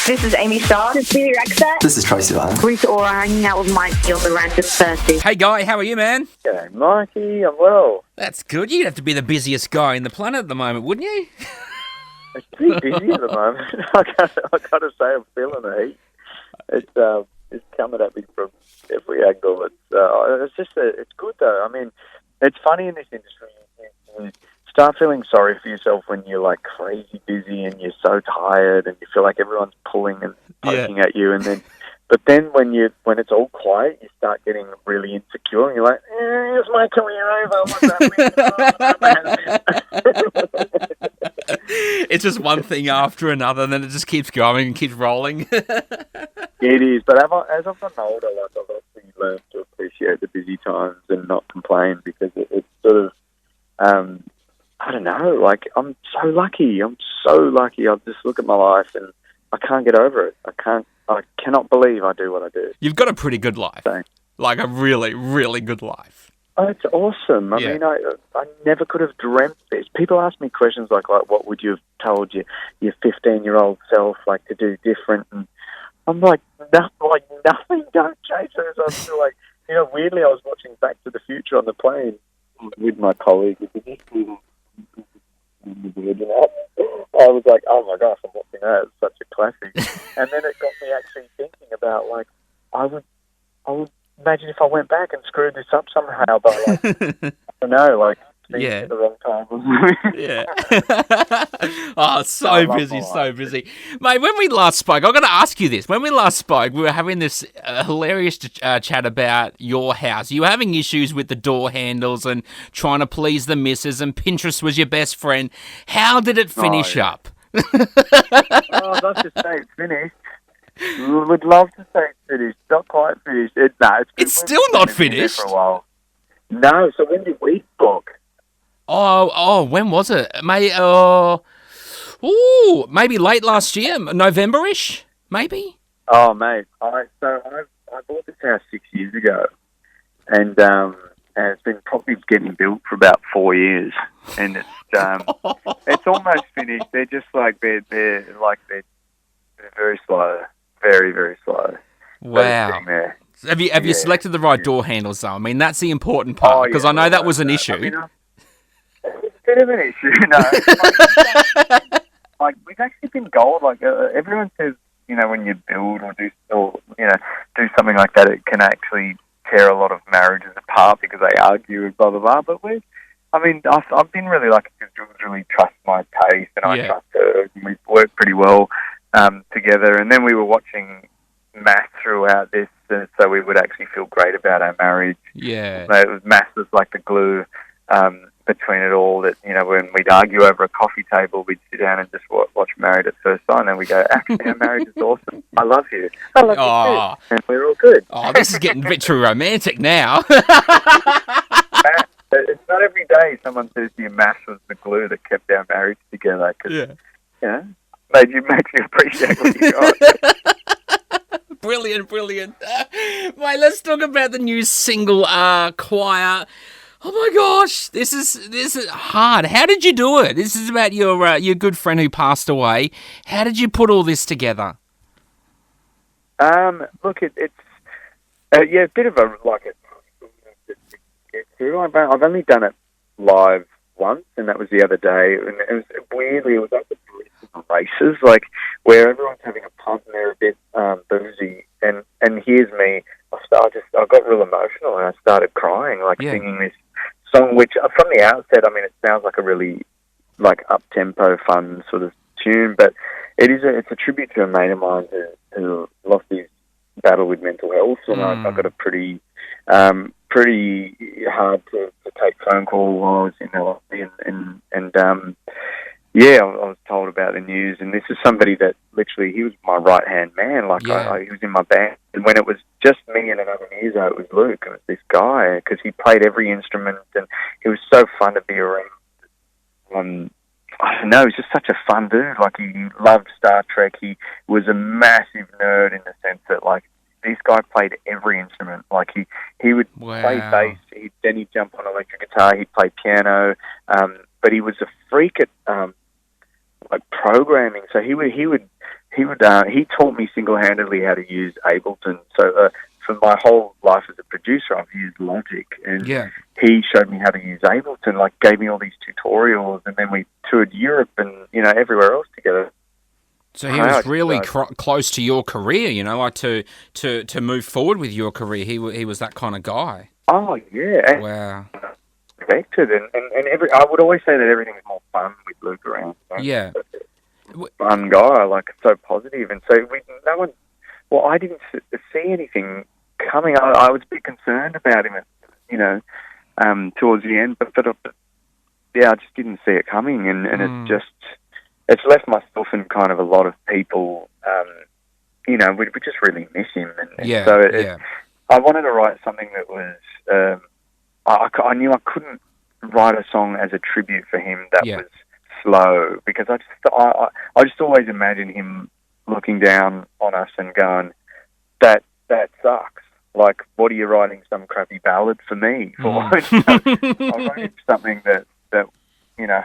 This is Amy Starr. This is Billy Rexet. This is Tracy Lane. Rita Ora hanging out with Mikey on the Random 30. Hey, Guy, how are you, man? G'day, Mikey. I'm well. That's good. You'd have to be the busiest guy in the planet at the moment, wouldn't you? It's pretty busy at the moment. I gotta say, I'm feeling the heat. It's coming at me from every angle. It's good though. I mean, it's funny in this industry. You start feeling sorry for yourself when you're like crazy busy and you're so tired and you feel like everyone's pulling and poking at you, but then when it's all quiet, you start getting really insecure and you're like, "Is my career over? What's happening?" It's just one thing after another, and then it just keeps going and keeps rolling. It is, but as I've gotten older, I've actually learned to appreciate the busy times and not complain, because it's sort of, I don't know, like I'm so lucky. I just look at my life and I can't get over it. I cannot believe I do what I do. You've got a pretty good life. So, like a really, really good life. Oh, it's awesome. I mean, I never could have dreamt this. People ask me questions like what would you have told your 15-year-old self, like, to do different? And I'm like, nothing. Don't chase it. I'm still like, weirdly, I was watching Back to the Future on the plane with my colleague. I was like, oh my gosh, I'm watching that. It's such a classic. And then it got me actually thinking about, like, I would imagine if I went back and screwed this up somehow by, like, I don't know, like, being at the wrong time. Oh, so busy. Mate, when we last spoke, I've got to ask you this. When we last spoke, we were having this hilarious chat about your house. You were having issues with the door handles and trying to please the missus, and Pinterest was your best friend. How did it finish up? I'd love to say it's finished. Would love to say it's finished. Not quite finished. It's still not finished. For a while. No. So when did we book? Oh, when was it? Maybe late last year, November-ish, maybe. Oh, mate. I bought this house 6 years ago, and it's been probably getting built for about 4 years, and it's almost finished. They're just like they're very slow, very, very slow. Wow. Have you selected the right door handles though? I mean, that's the important part, because I know that was an issue. I mean, it's a bit of an issue, like we've actually been gold. Like everyone says, when you build or do something like that, it can actually tear a lot of marriages apart because they argue and blah blah blah. But I've been really lucky because Jules really trusts my taste and I trust her, and we've worked pretty well together. And then we were watching math throughout this, so we would actually feel great about our marriage. Yeah, math was like the glue between it all. That when we'd argue over a coffee table, we'd sit down and just watch Married at First Sight, and we go, "Actually, our marriage is awesome. I love you. I love you too." And we're all good. Oh, this is getting a bit too romantic now. Math, it's not every day someone says to you, "Math was the glue that kept our marriage together." Cause, made you appreciate what you got. Brilliant. Mate, let's talk about the new single, Choir. Oh my gosh, this is hard. How did you do it? This is about your good friend who passed away. How did you put all this together? Look, it's a bit of a get through. I've only done it live once, and that was the other day. And it was like the Brisbane races, like where everyone's having a punt and they're a bit boozy, and here's me. I got real emotional and I started crying, singing this song, which from the outset, it sounds like a really up-tempo, fun sort of tune, but it's a tribute to a mate of mine who lost his battle with mental health, and I got a pretty hard to take phone call while I was in LA, I was told about the news, and this is somebody that literally, he was my right-hand man, he was in my band, and when it was just me and another muso, it was Luke, it was this guy, because he played every instrument, and he was so fun to be around. I don't know, he's just such a fun dude, he loved Star Trek, he was a massive nerd in the sense that, this guy played every instrument, he would play bass, then he'd jump on electric guitar, he'd play piano, but he was a freak at, programming, so he would he taught me single-handedly how to use Ableton. So for my whole life as a producer, I've used Logic, and he showed me how to use Ableton. Like, gave me all these tutorials, and then we toured Europe and everywhere else together. So he was really close to your career, like to move forward with your career. He was that kind of guy. Oh yeah! Wow. Expected, and I would always say that everything's more fun with Luke around. Yeah. Fun guy, like so positive, and so I didn't see anything coming. I was a bit concerned about him, towards the end, but yeah, I just didn't see it coming, and it's left myself and kind of a lot of people, we just really miss him, and so I wanted to write something that was, I knew I couldn't write a song as a tribute for him that was slow, because I just always imagine him looking down on us and going, that sucks. Like, what are you writing some crappy ballad for me for? I wrote him something that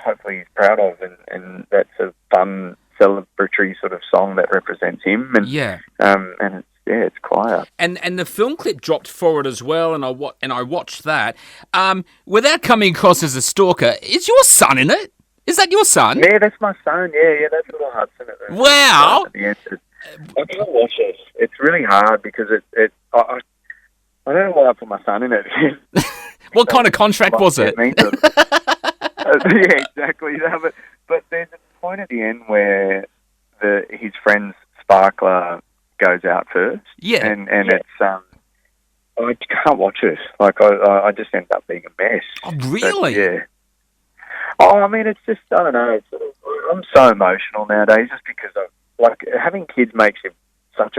hopefully he's proud of, and that's a fun, celebratory sort of song that represents him. And and it's quiet. And the film clip dropped forward as well, and I watched that. Without coming across as a stalker, is your son in it? Is that your son? Yeah, that's my son. Yeah, that's little Hudson. Wow. At the end. I can't watch it. It's really hard because I don't know why I put my son in it. What kind of contract was it? Yeah, exactly. No, but there's a point at the end where his friend's Sparkler goes out first. Yeah. And it's I can't watch it. Like I just end up being a mess. Oh, really? But, yeah. Oh, I mean, it's just, I don't know. I'm so emotional nowadays just because having kids makes you such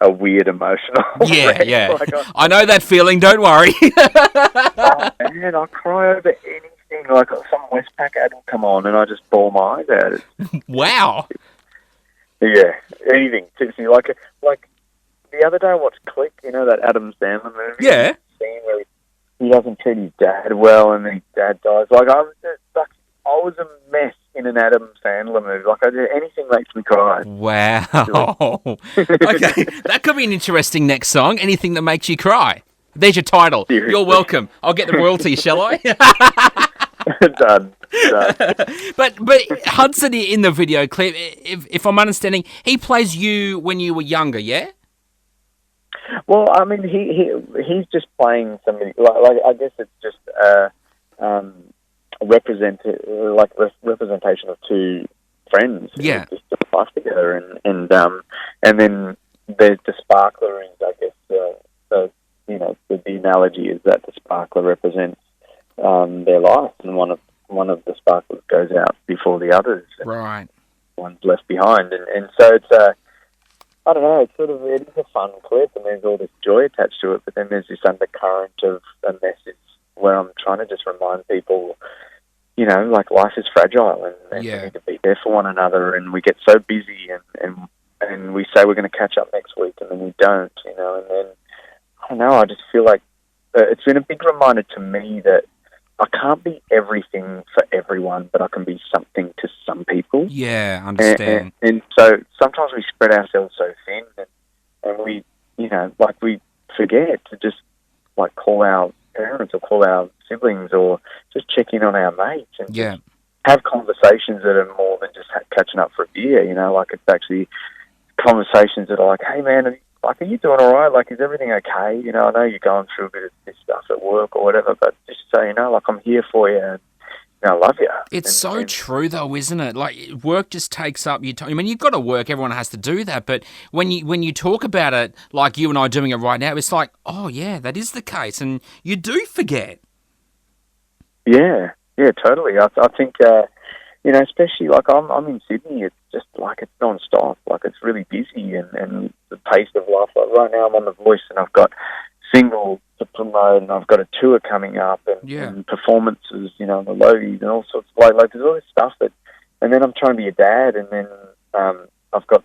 a weird emotional wreck. Yeah. Like I know that feeling, don't worry. Oh, man, I cry over anything. Like some Westpac ad will come on and I just bawl my eyes out. Wow. Yeah, anything. Seriously, like the other day I watched Click, that Adam Sandler movie. Yeah. Scene where he doesn't treat his dad well and then his dad dies. Like, I was a mess in an Adam Sandler movie. Like, anything makes me cry. Wow. Okay, that could be an interesting next song. Anything that makes you cry. There's your title. Seriously. You're welcome. I'll get the royalty, shall I? Done. But Hudson in the video clip, if I'm understanding, he plays you when you were younger, yeah? Well, I mean, he's just playing somebody. Like I guess it's just representation of two friends. Yeah. Who just do life together, and then there's the Sparkler. Is I guess the analogy is that the Sparkler represents their life, and one of the Sparklers goes out before the others. Right. One's left behind, and so it's I don't know, it is a fun clip, and there's all this joy attached to it, but then there's this undercurrent of a message where I'm trying to just remind people, like life is fragile, and we need to be there for one another, and we get so busy, and we say we're going to catch up next week, and then we don't, and then, I don't know, I just feel like it's been a big reminder to me that I can't be everything for everyone, but I can be something to some people. Yeah, I understand. And so sometimes we spread ourselves so thin, and we, we forget to just, call our parents or call our siblings or just check in on our mates and have conversations that are more than just catching up for a beer, it's actually conversations that are like, hey, man, are you doing all right? Like, is everything okay? I know you're going through a bit of this stuff at work or whatever, but just so I'm here for you and I love you. It's so true, though, isn't it? Like, work just takes up your time. I mean, you've got to work. Everyone has to do that. But when you talk about it, like you and I are doing it right now, it's like, oh, yeah, that is the case. And you do forget. Yeah, totally. I think, especially I'm in Sydney, it's just it's non-stop. It's really busy and the pace of life. Like right now I'm on The Voice and I've got singles to promote and I've got a tour coming up and performances, the Logies and all sorts of, there's all this stuff and then I'm trying to be a dad and then I've got,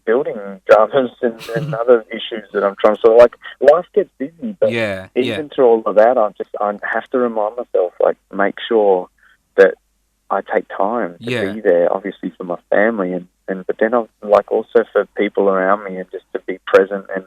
building dramas and other issues that I'm trying to sort of, life gets busy, but even through all of that, I have to remind myself, make sure that I take time to be there, obviously, for my family, but then I'm like also for people around me and just to be present and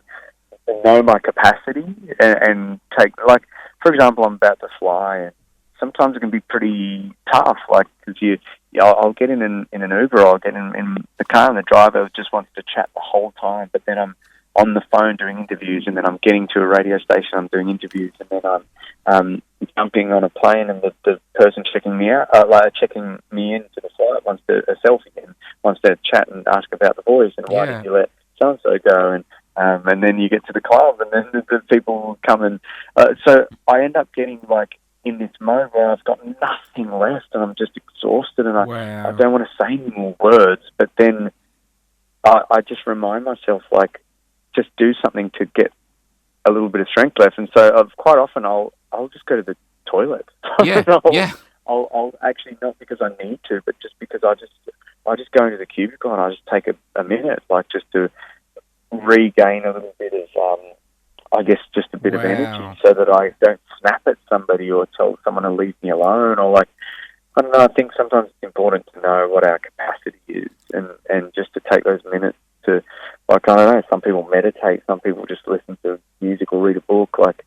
know my capacity and take, like, for example, I'm about to fly and sometimes it can be pretty tough, like, because I'll get in an Uber, or I'll get in the car and the driver just wants to chat the whole time, but then I'm on the phone doing interviews, and then I'm getting to a radio station, I'm doing interviews, and then I'm jumping on a plane, and the person checking me out, checking me into the flight wants a selfie and wants to chat and ask about the boys, and why did you let so-and-so go, and then you get to the club, and then the people come and... so I end up getting, like, in this mode where I've got nothing left, and I'm just exhausted, and I don't want to say any more words, but then I just remind myself, like, just do something to get a little bit of strength left. And so quite often I'll just go to the toilet. I'll actually, not because I need to, but just because I just go into the cubicle and I just take a minute, like, just to regain a little bit of, I guess, just a bit of energy, so that I don't snap at somebody or tell someone to leave me alone, or, like, I don't know, I think sometimes it's important to know what our capacity is, and just to take those minutes to, like, I don't know, some people meditate, some people just listen to music or read a book. Like,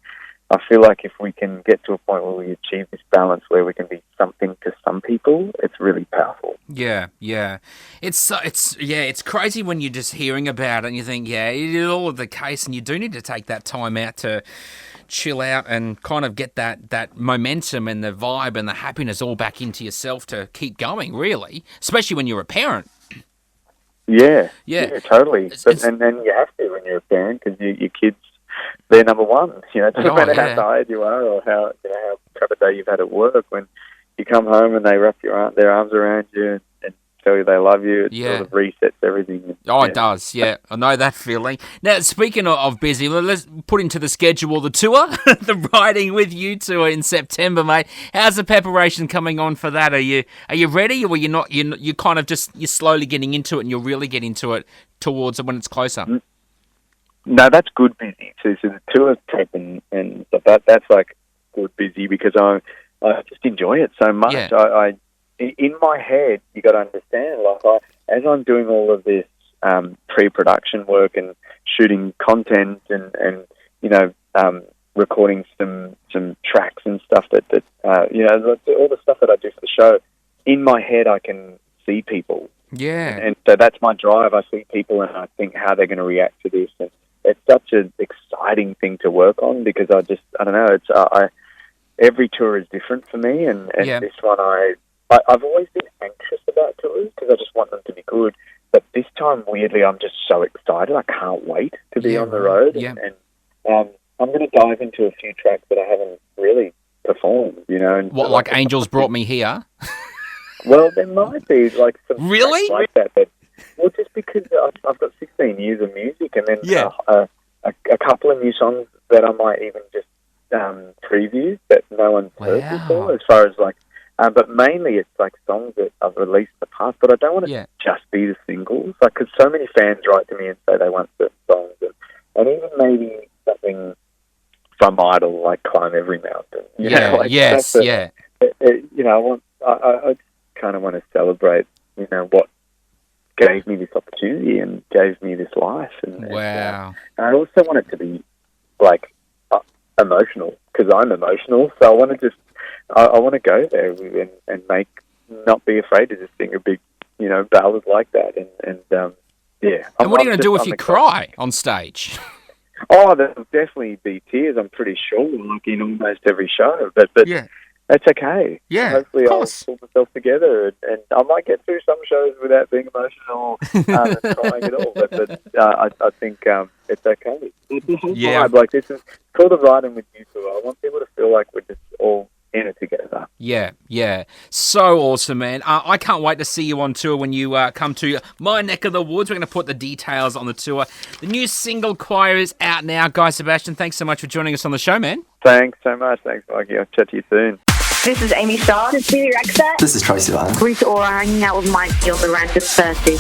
I feel like if we can get to a point where we achieve this balance where we can be something to some people, it's really powerful. Yeah. It's crazy when you're just hearing about it and you think, it is all of the case, and you do need to take that time out to chill out and kind of get that momentum and the vibe and the happiness all back into yourself to keep going, really, especially when you're a parent. Yeah, totally. And then you have to when you're a parent, because your kids, they're number one. It doesn't matter how tired you are or how crap a day you've had at work. When you come home and they wrap their arms around you and tell you they love you, it sort of resets everything. It does. Yeah, I know that feeling. Now, speaking of busy, let's put into the schedule the tour, the Riding With You tour in September, mate. How's the preparation coming on for that? Are you ready, or you're not? You're kind of just, you're slowly getting into it, and you'll really get into it towards when it's closer. No, that's good busy. So the tour prep and that's like good busy, because I just enjoy it so much. Yeah. I in my head, you got to understand, like, as I'm doing all of this pre-production work and shooting content and recording some tracks and stuff that all the stuff that I do for the show, in my head I can see people. Yeah. And so that's my drive. I see people and I think how they're going to react to this. And it's such an exciting thing to work on, because I don't know, it's every tour is different for me, and this one I've always been anxious about tours because I just want them to be good. But this time, weirdly, I'm just so excited. I can't wait to be on the road. Yeah. And I'm going to dive into a few tracks that I haven't really performed, And what, like Angels Brought Me Here? Well, there might be, like, some really? tracks like that. But, well, just because I've got 16 years of music, and then a couple of new songs that I might even just preview that no one's heard before, as far as, like, but mainly it's like songs that I've released in the past, but I don't want to just be the singles, like, because so many fans write to me and say they want certain songs, and even maybe something from Idol, like Climb Every Mountain. I kind of want to celebrate, what gave me this opportunity and gave me this life. And I also want it to be, like, emotional, because I'm emotional, so I want to I want to go there and not be afraid to just sing a big, ballad like that. And what are you going to do if you cry on stage? Oh, there'll definitely be tears, I'm pretty sure, like in almost every show. But that's okay. Yeah, hopefully I'll pull myself together, and I might get through some shows without being emotional and crying at all. But I think it's okay. It's a whole vibe. Like, this is called the Riding With You tour. I want people to feel like we're just all in it together. Yeah. So awesome, man. I can't wait to see you on tour when you come to my neck of the woods. We're going to put the details on the tour. The new single, Choir, is out now. Guy Sebastian, thanks so much for joining us on the show, man. Thanks so much. Thanks, Mikey. I'll chat to you soon. This is Amy Starr. This is Billy Rexha. This is Tracy Lyon. Rita Ora hanging out with Mikey on the Random 30.